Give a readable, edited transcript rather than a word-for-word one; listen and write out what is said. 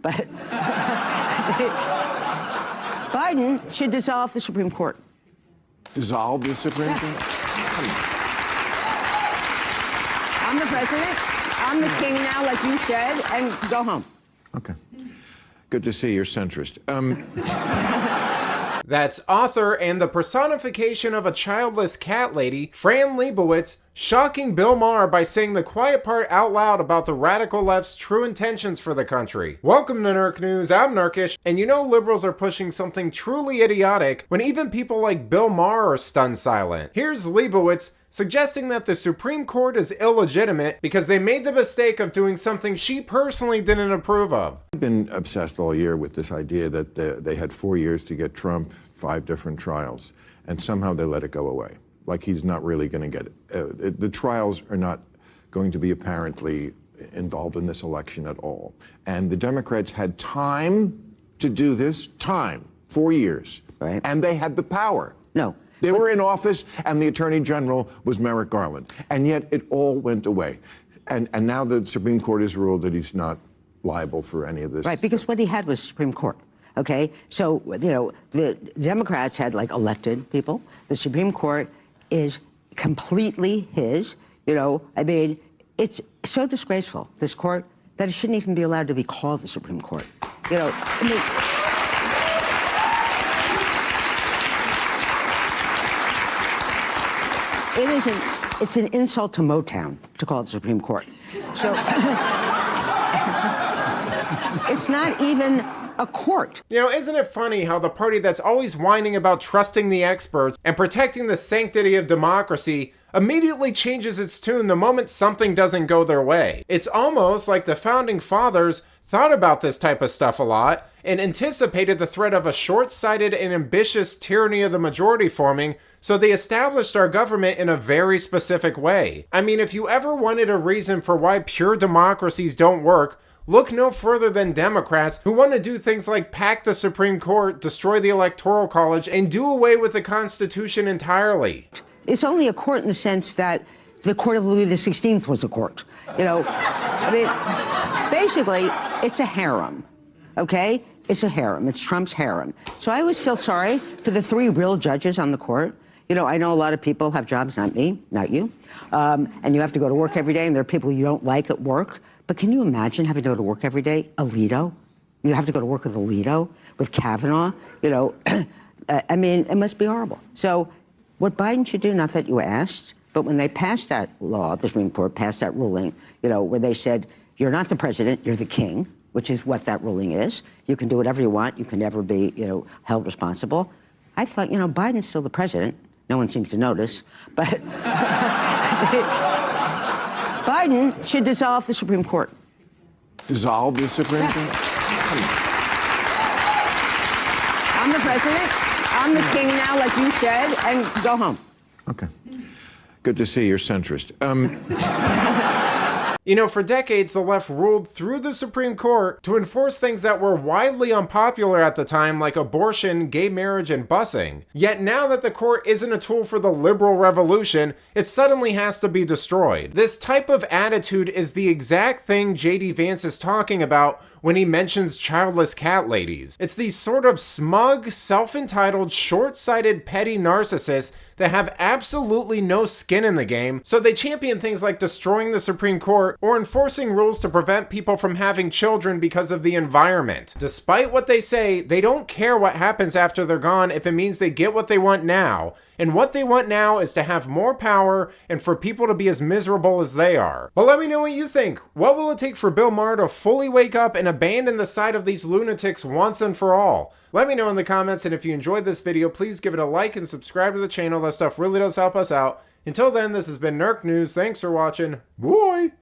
But Biden should dissolve the Supreme Court. Dissolve the Supreme Court? I'm the president. I'm the king now, like you said, and go home. Okay. Good to see you're centrist. That's author and the personification of a childless cat lady, Fran Lebowitz, shocking Bill Maher by saying the quiet part out loud about the radical left's true intentions for the country. Welcome to Nerk News, I'm Nerkish, and you know liberals are pushing something truly idiotic when even people like Bill Maher are stunned silent. Here's Lebowitz suggesting that the Supreme Court is illegitimate because they made the mistake of doing something she personally didn't approve of. I've been obsessed all year with this idea that they had 4 years to get Trump, 5 different trials, and somehow they let it go away. Like he's not really going to get it. The trials are not going to be apparently involved in this election at all. And the Democrats had time to do this, 4 years. Right. And they had the power. No. They were in office, and the Attorney General was Merrick Garland. And yet it all went away. And now the Supreme Court has ruled that he's not liable for any of this. Right, because what he had was Supreme Court. Okay? So, you know, the Democrats had, like, elected people. The Supreme Court is completely his. You know, I mean, it's so disgraceful, this court, that it shouldn't even be allowed to be called the Supreme Court. You know, I mean, it's an insult to Motown to call it the Supreme Court. So it's not even a court. You know, isn't it funny how the party that's always whining about trusting the experts and protecting the sanctity of democracy immediately changes its tune the moment something doesn't go their way? It's almost like the founding fathers thought about this type of stuff a lot and anticipated the threat of a short-sighted and ambitious tyranny of the majority forming, so they established our government in a very specific way. I mean, if you ever wanted a reason for why pure democracies don't work, look no further than Democrats who want to do things like pack the Supreme Court, destroy the Electoral College, and do away with the Constitution entirely. It's only a court in the sense that the court of Louis XVI was a court. You know, I mean, basically, it's a harem, okay? It's a harem. It's Trump's harem. So I always feel sorry for the 3 real judges on the court. You know, I know a lot of people have jobs, not me, not you, and you have to go to work every day, and there are people you don't like at work. But can you imagine having to go to work every day? Alito? You have to go to work with Alito, with Kavanaugh? You know, I mean, it must be horrible. So what Biden should do, not that you asked, but when they passed that law, the Supreme Court passed that ruling, you know, where they said, you're not the president, you're the king, which is what that ruling is. You can do whatever you want. You can never be, you know, held responsible. I thought, you know, Biden's still the president. No one seems to notice. But Biden should dissolve the Supreme Court. Dissolve the Supreme Court? I'm the president. I'm the king now, like you said, and go home. Okay. Good to see you're centrist. You know, for decades, the left ruled through the Supreme Court to enforce things that were widely unpopular at the time, like abortion, gay marriage, and busing. Yet now that the court isn't a tool for the liberal revolution, it suddenly has to be destroyed. This type of attitude is the exact thing J.D. Vance is talking about when he mentions childless cat ladies. It's these sort of smug, self-entitled, short-sighted, petty narcissists that have absolutely no skin in the game, so they champion things like destroying the Supreme Court or enforcing rules to prevent people from having children because of the environment. Despite what they say, they don't care what happens after they're gone if it means they get what they want now. And what they want now is to have more power and for people to be as miserable as they are. But let me know what you think. What will it take for Bill Maher to fully wake up and abandon the side of these lunatics once and for all? Let me know in the comments, and if you enjoyed this video, please give it a like and subscribe to the channel. That stuff really does help us out. Until then, this has been Nerk News. Thanks for watching. Bye!